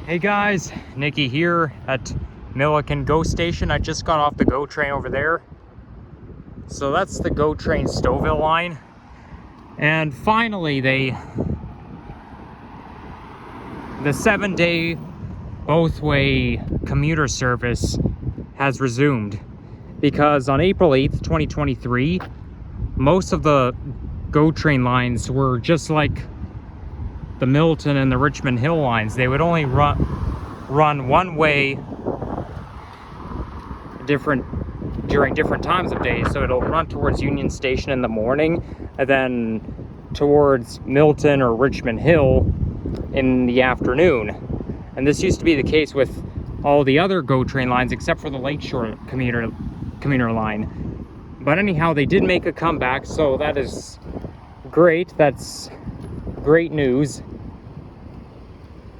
Hey guys, Nikki here at Miliken GO station. I just got off the GO train over there. So that's the GO train Stouffville line. And finally the 7-day both-way commuter service has resumed. Because on April 8th, 2023, most of the GO train lines were just like the Milton and the Richmond Hill lines. They would only run one way during different times of day. So it'll run towards Union Station in the morning and then towards Milton or Richmond Hill in the afternoon. And this used to be the case with all the other GO train lines except for the Lakeshore commuter line. But anyhow, they did make a comeback, so that is great. That's great news.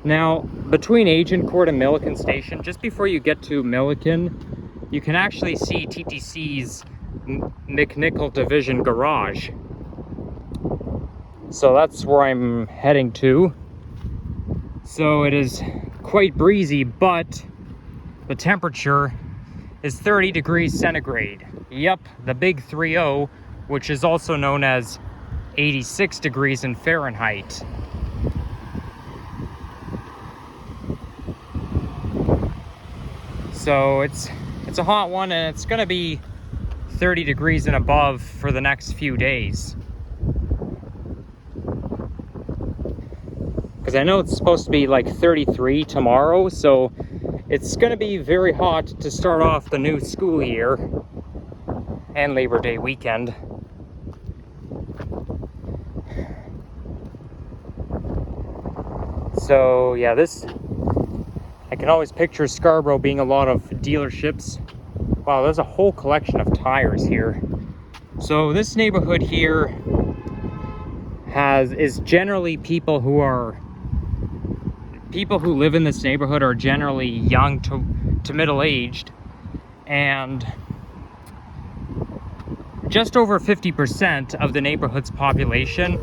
Now, between Agincourt and Miliken Station, just before you get to Miliken, you can actually see TTC's McNicoll Division garage. So that's where I'm heading to. So it is quite breezy, but the temperature is 30 degrees centigrade. Yep, the big 30, which is also known as 86 degrees in Fahrenheit. So it's a hot one, and it's gonna be 30 degrees and above for the next few days. Because I know it's supposed to be like 33 tomorrow, so it's gonna be very hot to start off the new school year and Labor Day weekend. So yeah, I can always picture Scarborough being a lot of dealerships. Wow, there's a whole collection of tires here. So this neighborhood here is generally people who live in this neighborhood are generally young to middle-aged, and just over 50% of the neighborhood's population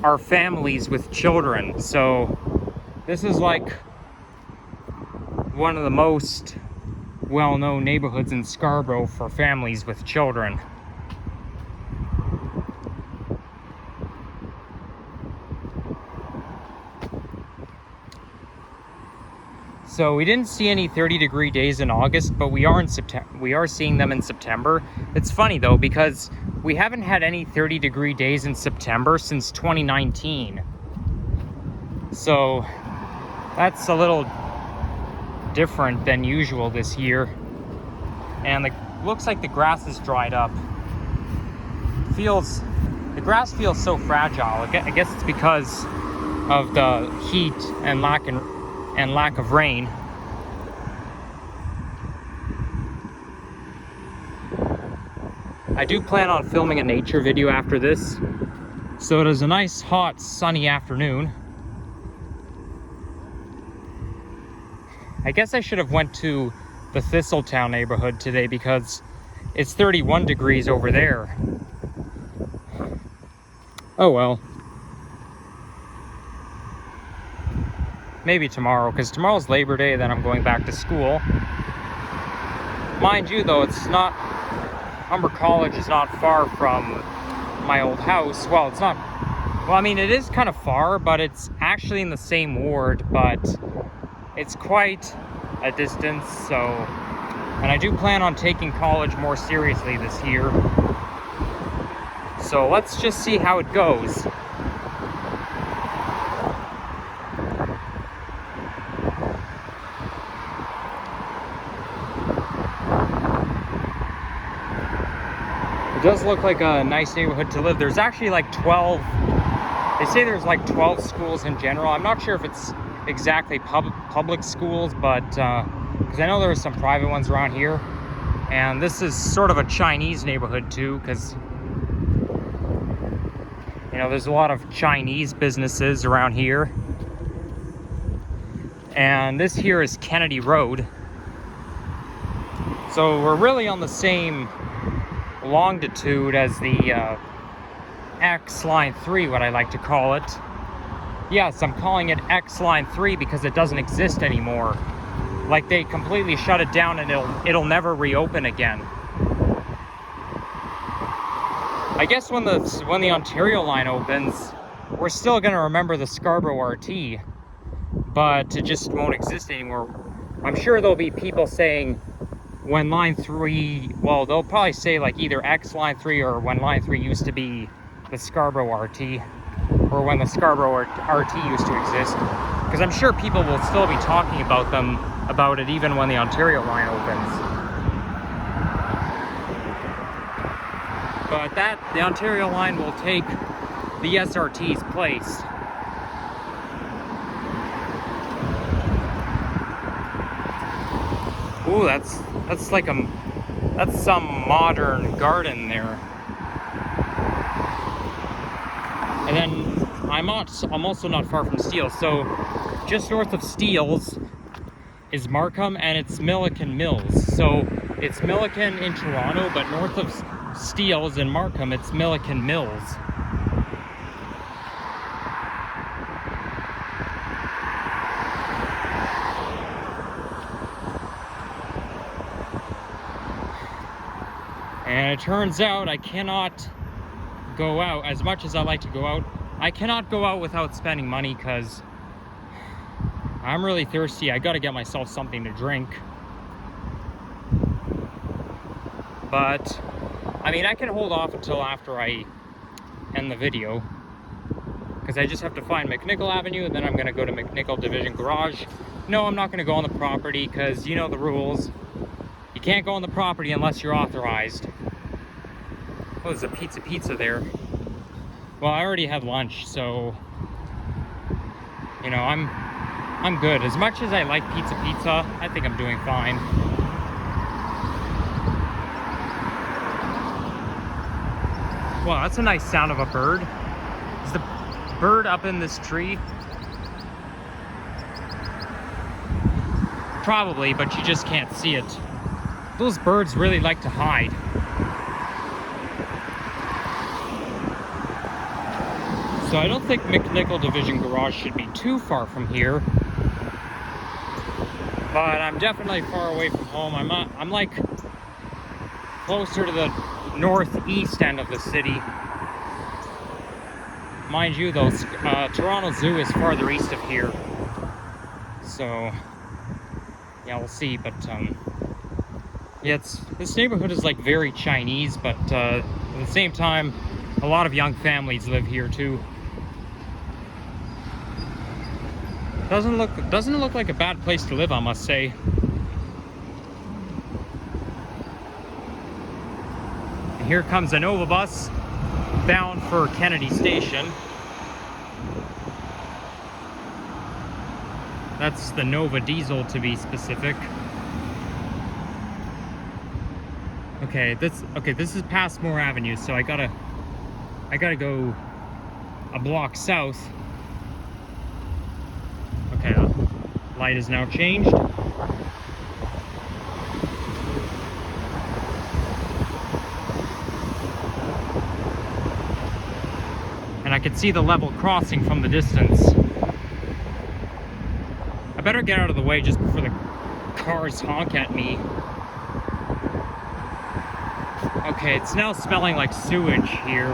are families with children. So this is like one of the most well-known neighborhoods in Scarborough for families with children. So we didn't see any 30-degree days in August, but we are seeing them in September. It's funny though, because we haven't had any 30-degree days in September since 2019. So that's a little different than usual this year. And looks like the grass is dried up. The grass feels so fragile. I guess it's because of the heat and lack of rain. I do plan on filming a nature video after this. So it is a nice, hot, sunny afternoon. I guess I should have went to the Thistletown neighborhood today because it's 31 degrees over there. Oh well. Maybe tomorrow, because tomorrow's Labor Day, then I'm going back to school. Mind you though, Humber College is not far from my old house. Well, I mean, it is kind of far, but it's actually in the same ward, but it's quite a distance. And I do plan on taking college more seriously this year. So let's just see how it goes. It does look like a nice neighborhood to live. There's actually like 12, they say there's like 12 schools in general. I'm not sure if it's exactly public schools, but because I know there are some private ones around here. And this is sort of a Chinese neighborhood too, because there's a lot of Chinese businesses around here. And this here is Kennedy Road. So we're really on the same longitude as the X Line 3, what I like to call it. Yes, I'm calling it X Line 3 because it doesn't exist anymore. Like, they completely shut it down and it'll never reopen again. I guess when the Ontario line opens, we're still gonna remember the Scarborough RT, but it just won't exist anymore. I'm sure there'll be people saying when Line 3, well, they'll probably say like either X Line 3 or when Line 3 used to be the Scarborough RT, or when the Scarborough RT used to exist, because I'm sure people will still be talking about it even when the Ontario line opens. But the Ontario line will take the SRT's place. Ooh, that's like that's some modern garden there. And then I'm also not far from Steeles. So just north of Steeles is Markham, and it's Miliken Mills. So it's Miliken in Toronto, but north of Steeles in Markham, it's Miliken Mills. And it turns out I cannot go out, as much as I like to go out, I cannot go out without spending money because I'm really thirsty. I gotta get myself something to drink. But, I mean, I can hold off until after I end the video, because I just have to find McNicoll Avenue, and then I'm gonna go to McNicoll Division Garage. No, I'm not gonna go on the property, because you know the rules. You can't go on the property unless you're authorized. Oh, there's a pizza there. Well, I already had lunch, so, you know, I'm good. As much as I like pizza, I think I'm doing fine. Wow, that's a nice sound of a bird. Is the bird up in this tree? Probably, but you just can't see it. Those birds really like to hide. So I don't think McNicoll Division Garage should be too far from here. But I'm definitely far away from home. I'm like closer to the northeast end of the city. Mind you though, Toronto Zoo is farther east of here. So, yeah, we'll see, but yeah, this neighborhood is like very Chinese, but at the same time, a lot of young families live here too. Doesn't look like a bad place to live, I must say. And here comes a Nova bus bound for Kennedy Station. That's the Nova diesel, to be specific. Okay, this is past Moore Avenue, so I gotta go a block south. Okay, the light is now changed. And I can see the level crossing from the distance. I better get out of the way just before the cars honk at me. Okay, it's now smelling like sewage here.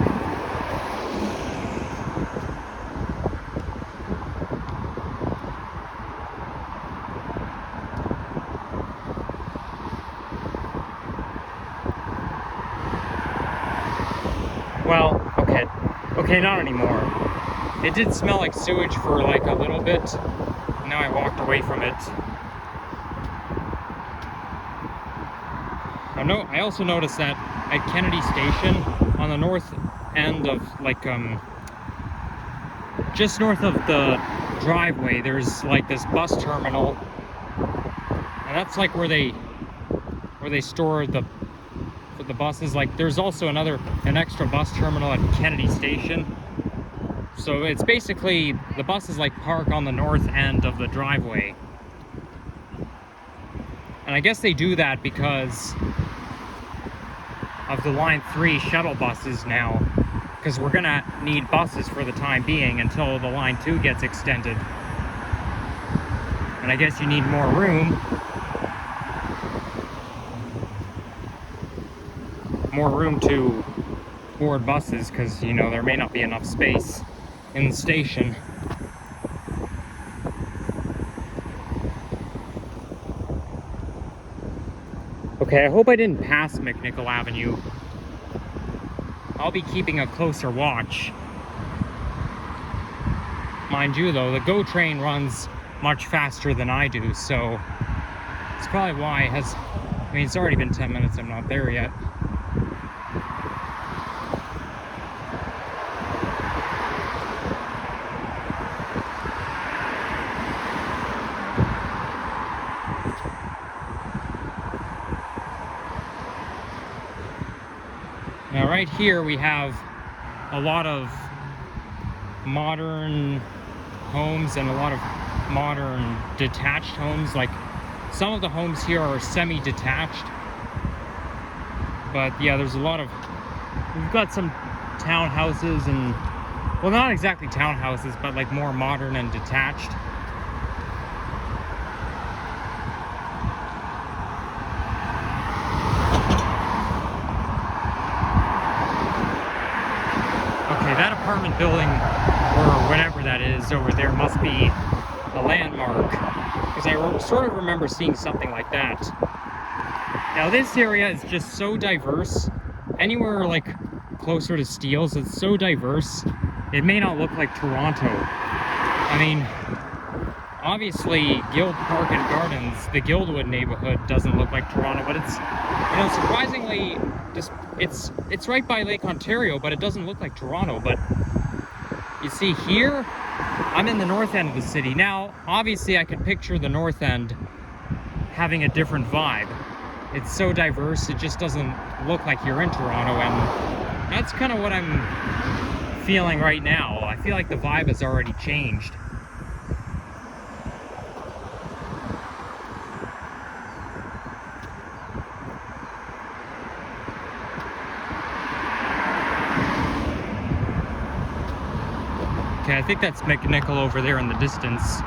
Well, okay, not anymore. It did smell like sewage for like a little bit. Now I walked away from it. I also noticed that at Kennedy Station, on the north end of, like, just north of the driveway, there's like this bus terminal, and that's like where they store the buses. Like, there's also an extra bus terminal at Kennedy Station. So it's basically, the buses like park on the north end of the driveway. And I guess they do that because of the Line 3 shuttle buses now. because we're gonna need buses for the time being until the line 2 gets extended. And I guess you need more room. More room to board buses, because, you know, there may not be enough space in the station. Okay, I hope I didn't pass McNicoll Avenue. I'll be keeping a closer watch. Mind you, though, the GO train runs much faster than I do, so it's probably why it has... I mean, it's already been 10 minutes, I'm not there yet. Now right here we have a lot of modern homes and a lot of modern detached homes. Like, some of the homes here are semi-detached, but yeah, there's a lot of... We've got some townhouses and... Well, not exactly townhouses, but like more modern and detached. That apartment building, or whatever that is over there, must be a landmark, because I sort of remember seeing something like that. Now this area is just so diverse. Anywhere like closer to Steeles, it's so diverse, it may not look like Toronto. I mean, obviously Guild Park and Gardens, the Guildwood neighborhood, doesn't look like Toronto, but it's, you know, surprisingly, just it's right by Lake Ontario, but it doesn't look like Toronto. But you see here, I'm in the north end of the city. Now, obviously I can picture the north end having a different vibe. It's so diverse, it just doesn't look like you're in Toronto, and that's kind of what I'm feeling right now. I feel like the vibe has already changed. Okay, I think that's McNicoll over there in the distance.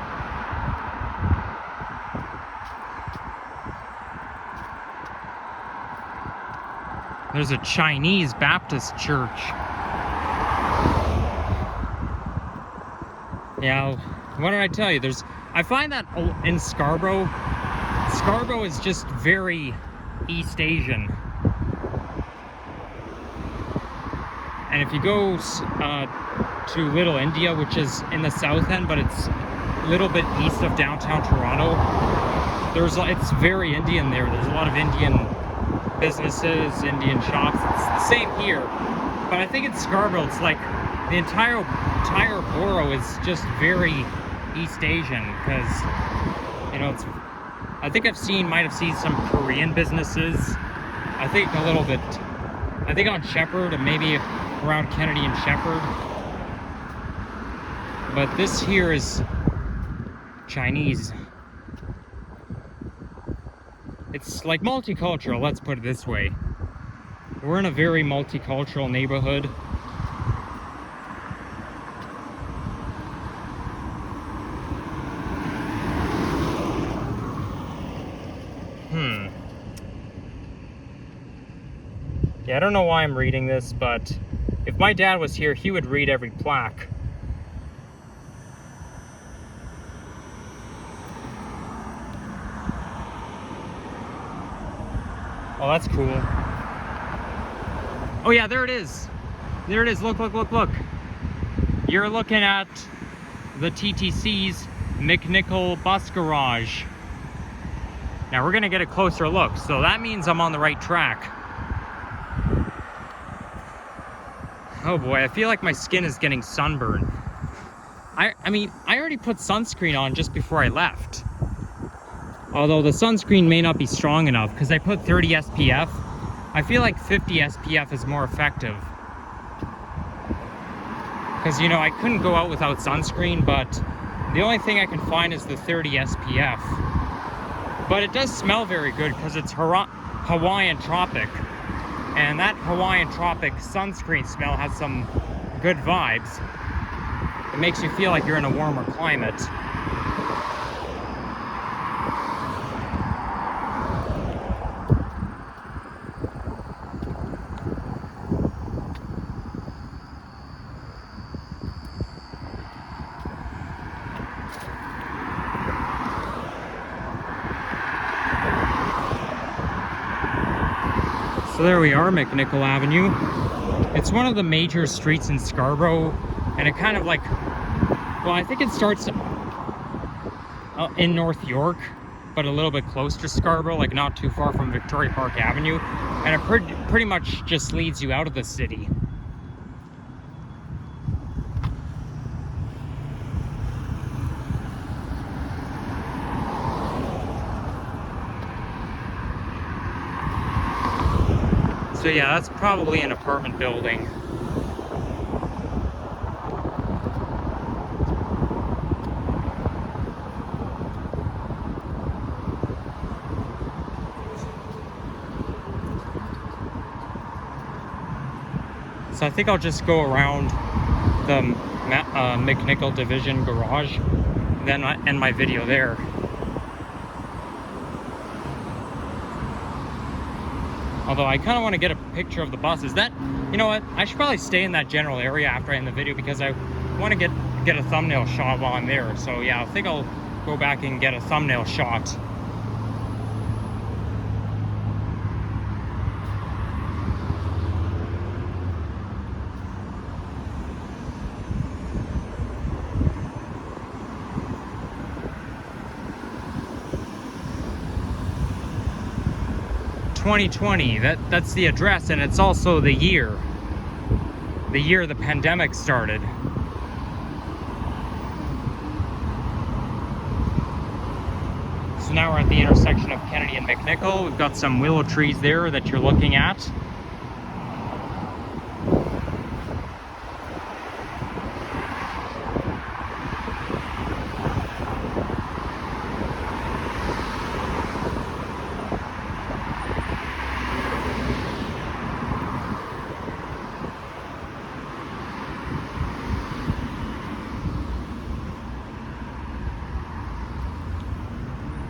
There's a Chinese Baptist church. Yeah, what did I tell you? I find that in Scarborough is just very East Asian. And if you go to Little India, which is in the south end, but it's a little bit east of downtown Toronto, it's very Indian there. There's a lot of Indian businesses, Indian shops. It's the same here, but I think in Scarborough, it's like the entire borough is just very East Asian, because, you know, I think might have seen some Korean businesses. I think a little bit. I think on Shepherd and maybe around Kennedy and Shepherd. But this here is Chinese. It's like multicultural, let's put it this way. We're in a very multicultural neighborhood. Yeah, I don't know why I'm reading this, but if my dad was here, he would read every plaque. Oh, that's cool. Oh yeah, there it is. There it is. Look, look, look, look. You're looking at the TTC's McNicoll bus garage. Now we're gonna get a closer look, so that means I'm on the right track. Oh boy, I feel like my skin is getting sunburned. I mean, I already put sunscreen on just before I left. Although the sunscreen may not be strong enough, because I put 30 SPF. I feel like 50 SPF is more effective. Because, you know, I couldn't go out without sunscreen, but the only thing I can find is the 30 SPF. But it does smell very good, because it's Hawaiian tropic. And that Hawaiian Tropic sunscreen smell has some good vibes. It makes you feel like you're in a warmer climate. So there we are, McNicoll Avenue. It's one of the major streets in Scarborough, and it kind of like, well, I think it starts in North York, but a little bit close to Scarborough, like not too far from Victoria Park Avenue, and it pretty much just leads you out of the city. So yeah, that's probably an apartment building. So I think I'll just go around the McNicoll Division garage, then I end my video there. Although I kind of want to get a picture of the buses. That, you know what, I should probably stay in that general area after I end the video, because I want to get a thumbnail shot while I'm there. So yeah, I think I'll go back and get a thumbnail shot. "2020, that's the address, and it's also the year the pandemic started." So now we're at the intersection of Kennedy and McNicoll. We've got some willow trees there that you're looking at.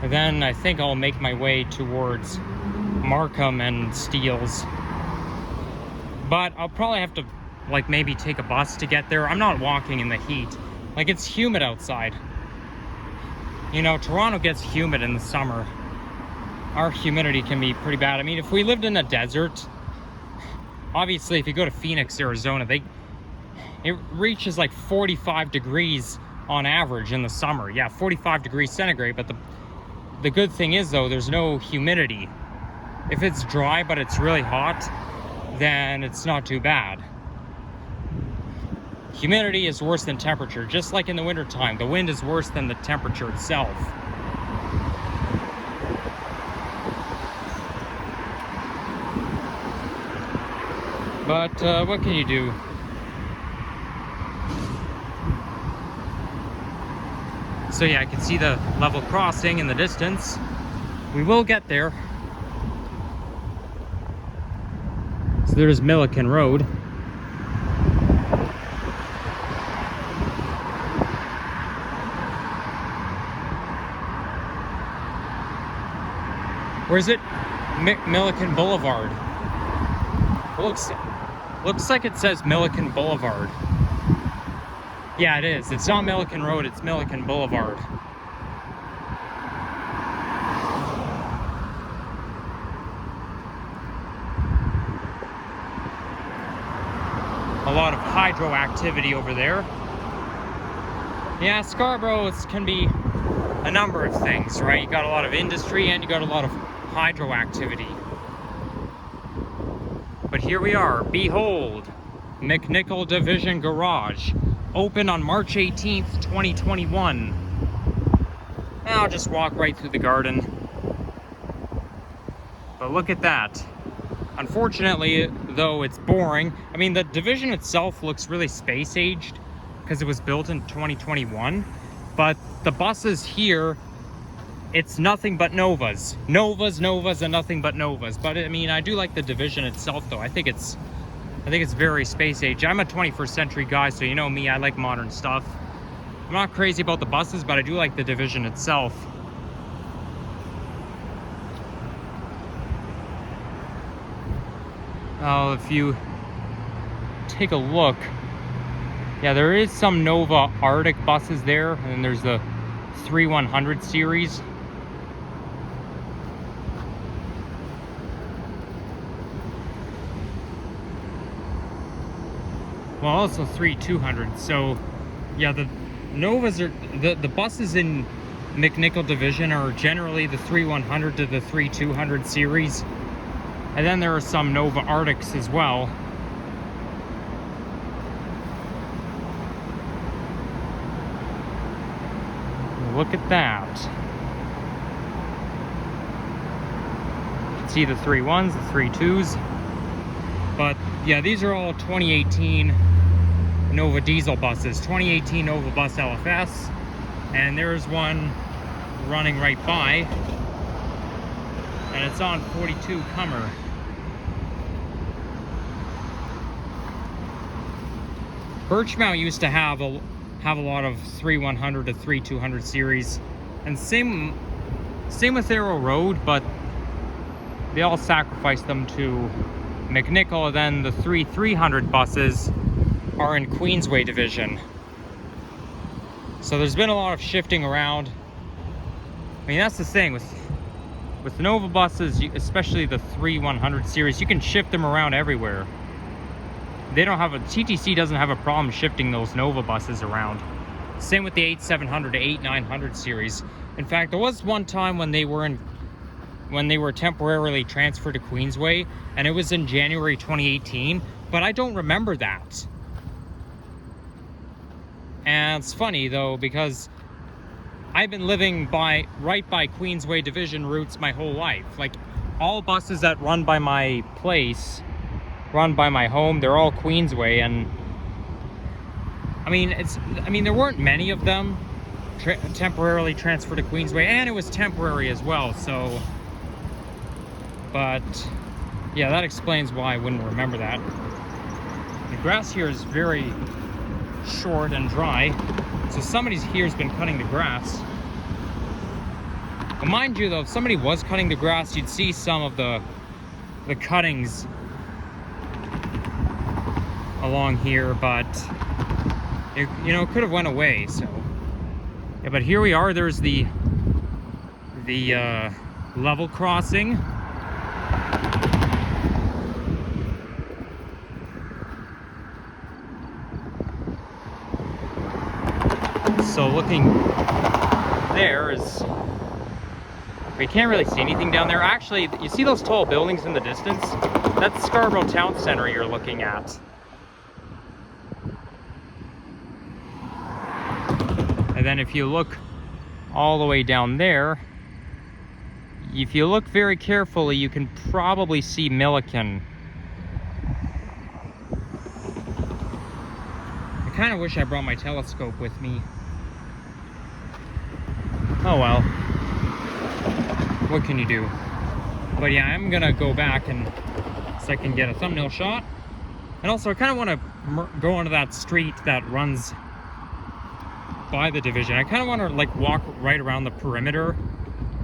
And then I think I'll make my way towards Markham and Steeles. But I'll probably have to, like, maybe take a bus to get there. I'm not walking in the heat. Like, it's humid outside. You know, Toronto gets humid in the summer. Our humidity can be pretty bad. I mean, if we lived in a desert, obviously if you go to Phoenix, Arizona, it reaches like 45 degrees on average in the summer. Yeah, 45 degrees centigrade, but the good thing is, though, there's no humidity. If it's dry but it's really hot, then it's not too bad. Humidity is worse than temperature, just like in the wintertime. The wind is worse than the temperature itself. But what can you do? So yeah, I can see the level crossing in the distance. We will get there. So there's Miliken Road. Or is it Miliken Boulevard? Looks like it says Miliken Boulevard. Yeah, it is. It's not Miliken Road, it's Miliken Boulevard. A lot of hydro activity over there. Yeah, Scarborough can be a number of things, right? You got a lot of industry and you got a lot of hydro activity. But here we are. Behold, McNicoll Division Garage. Open on March 18th, 2021. And I'll just walk right through the garden. But look at that. Unfortunately, though, it's boring. I mean, the division itself looks really space-aged because it was built in 2021. But the buses here, it's nothing but Novas. Novas, and nothing but Novas. But I mean, I do like the division itself though. I think it's very space age. I'm a 21st century guy, so you know me, I like modern stuff. I'm not crazy about the buses, but I do like the division itself. If you take a look, yeah, there is some Nova Arctic buses there, and then there's the 3100 series. Well, also 3200. So yeah, the Novas are the buses in McNicoll division are generally the 3100 to the 3200 series, and then there are some Nova Arctics as well. Look at that. You can see the 3.1s, the 3.2s. But yeah, these are all 2018 Nova diesel buses. 2018 Nova Bus LFS. And there's one running right by. And it's on 42 Cummer. Birchmount used to have a lot of 3100 to 3200 series, and same with Arrow Road, but they all sacrificed them to McNicoll. And then the 3300 buses are in Queensway division. So there's been a lot of shifting around. I mean, that's the thing with Nova buses, especially the 3100 series, you can shift them around everywhere. TTC doesn't have a problem shifting those Nova buses around. Same with the 8700 to 8900 series. In fact, there was one time when they were temporarily transferred to Queensway, and it was in January 2018, but I don't remember that. And it's funny though, because I've been living right by Queensway division routes my whole life. Like, all buses that run by my place, run by my home, they're all Queensway. And I mean there weren't many of them temporarily transferred to Queensway, and it was temporary as well. So, but yeah, that explains why I wouldn't remember that. The grass here is very short and dry, so somebody here has been cutting the grass. But mind you though, if somebody was cutting the grass, you'd see some of the cuttings along here, but it could have went away. So yeah, but here we are. There's the level crossing. So looking there is, we can't really see anything down there. Actually, you see those tall buildings in the distance? That's Scarborough Town Center you're looking at. And then if you look all the way down there, if you look very carefully, you can probably see Miliken. I kind of wish I brought my telescope with me. Oh well, what can you do? But yeah, I'm gonna go back and so I can get a thumbnail shot. And also, I kind of want to go onto that street that runs by the division. I kind of want to like walk right around the perimeter.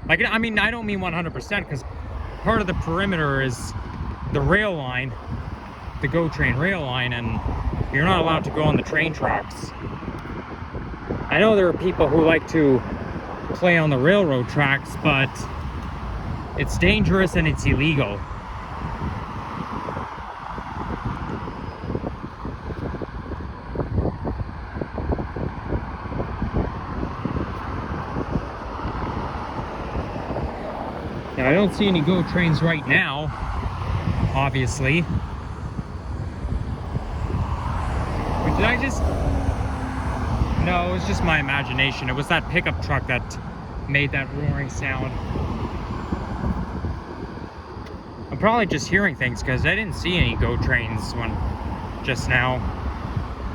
Like, I mean, I don't mean 100%, because part of the perimeter is the rail line, the GO train rail line, and you're not allowed to go on the train tracks. I know there are people who like to play on the railroad tracks, but it's dangerous and it's illegal. Now, I don't see any GO trains right now, obviously. But did I just... No, it was just my imagination. It was that pickup truck that made that roaring sound. I'm probably just hearing things because I didn't see any GO trains just now.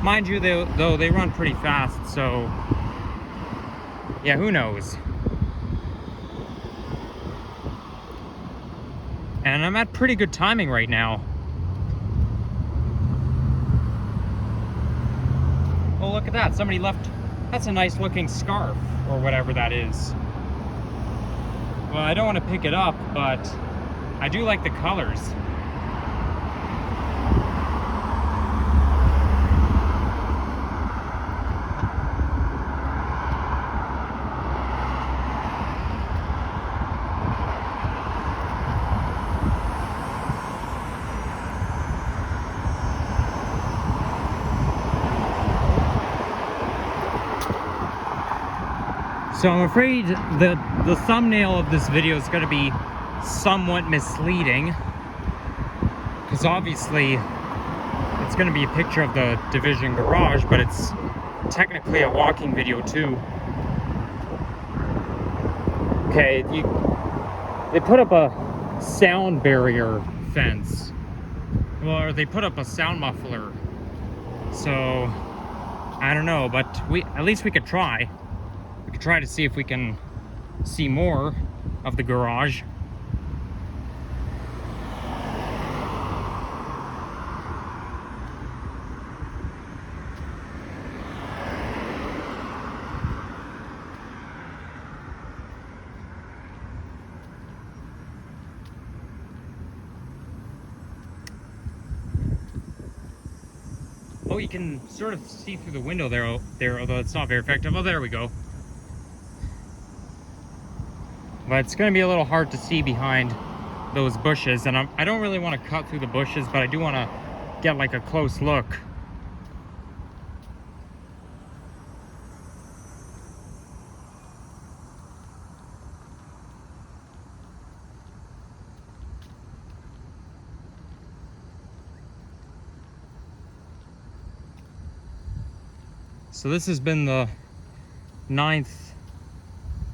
Mind you, though, they run pretty fast, so yeah, who knows? And I'm at pretty good timing right now. Oh, look at that. Somebody left. That's a nice looking scarf or whatever that is. Well, I don't want to pick it up, but I do like the colors. So I'm afraid that the thumbnail of this video is going to be somewhat misleading, because obviously it's going to be a picture of the Division garage, but it's technically a walking video too. Okay, they put up a sound barrier fence. Well, or they put up a sound muffler. So I don't know, but at least we could try. We could try to see if we can see more of the garage. Oh, you can sort of see through the window there, although it's not very effective. Oh, there we go. But it's going to be a little hard to see behind those bushes, and I don't really want to cut through the bushes, but I do want to get like a close look. So this has been the 9th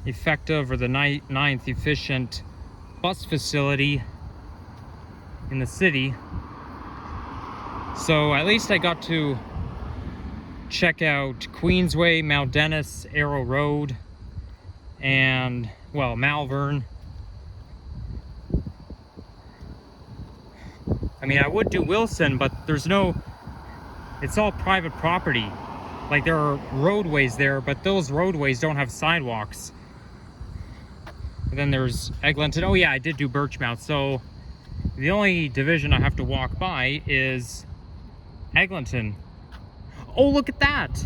effective, or the 9th efficient bus facility in the city. So at least I got to check out Queensway, Mount Dennis, Arrow Road, and, well, Malvern. I mean, I would do Wilson, but there's no, it's all private property. Like, there are roadways there, but those roadways don't have sidewalks. And then there's Eglinton. Oh yeah, I did do Birchmount. So the only division I have to walk by is Eglinton. Oh, look at that.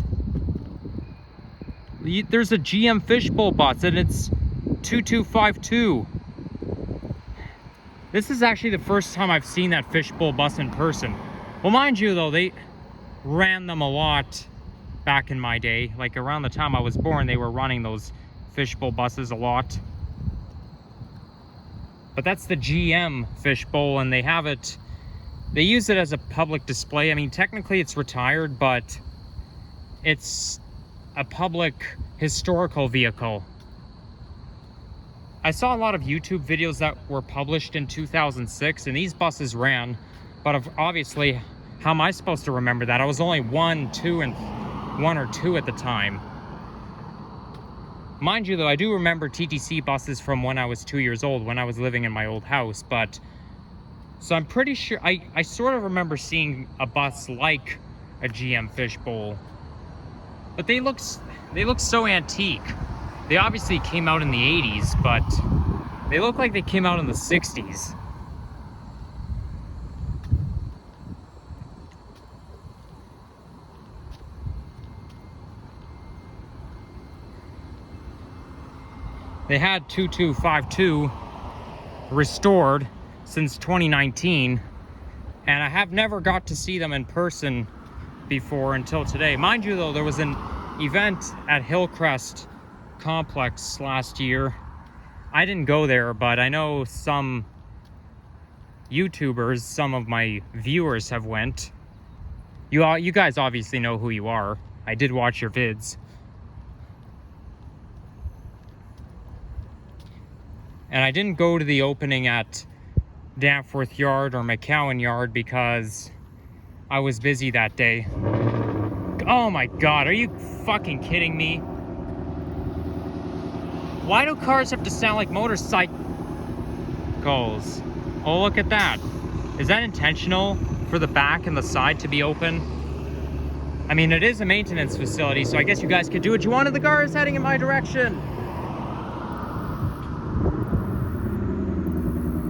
There's a GM fishbowl bus, and it's 2252. This is actually the first time I've seen that fishbowl bus in person. Well, mind you though, they ran them a lot back in my day. Like around the time I was born, they were running those fishbowl buses a lot. But that's the GM fishbowl, and they have it, they use it as a public display. I mean, technically it's retired, but it's a public historical vehicle. I saw a lot of YouTube videos that were published in 2006, and these buses ran, but obviously, how am I supposed to remember that? I was only 1 or 2 at the time. Mind you though, I do remember TTC buses from when I was 2 years old, when I was living in my old house, but so I'm pretty sure, I sort of remember seeing a bus like a GM fishbowl, but they look so antique. They obviously came out in the 80s, but they look like they came out in the 60s. They had 2252 restored since 2019, and I have never got to see them in person before until today. Mind you though, there was an event at Hillcrest Complex last year. I didn't go there, but I know some YouTubers, some of my viewers have went. You guys obviously know who you are. I did watch your vids. And I didn't go to the opening at Danforth Yard or McCowan Yard because I was busy that day. Oh my God, are you fucking kidding me? Why do cars have to sound like motorcycles? Oh, look at that. Is that intentional for the back and the side to be open? I mean, it is a maintenance facility, so I guess you guys could do what you want. The car is heading in my direction.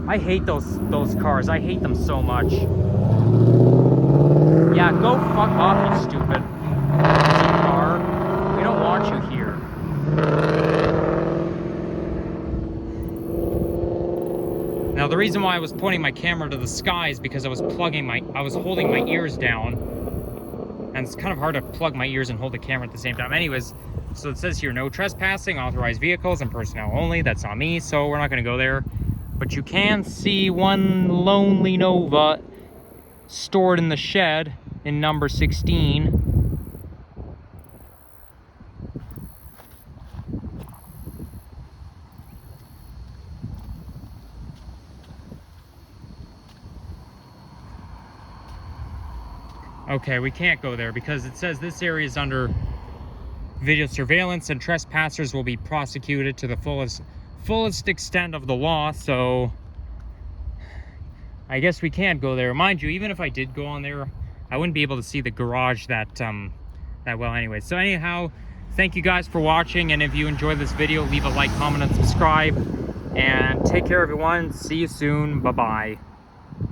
I hate those cars. I hate them so much. Yeah, go fuck off, you stupid car. We don't want you here. Now, the reason why I was pointing my camera to the sky is because I was holding my ears down. And it's kind of hard to plug my ears and hold the camera at the same time. Anyways, so it says here, no trespassing, authorized vehicles and personnel only. That's not me, so we're not gonna go there. But you can see one lonely Nova stored in the shed in number 16. Okay, we can't go there because it says this area is under video surveillance and trespassers will be prosecuted to the fullest extent of the law, so I guess we can't go there. Mind you, even if I did go on there, I wouldn't be able to see the garage that well anyway. So anyhow, thank you guys for watching, and if you enjoyed this video, leave a like, comment, and subscribe, and take care everyone. See you soon. Bye-bye.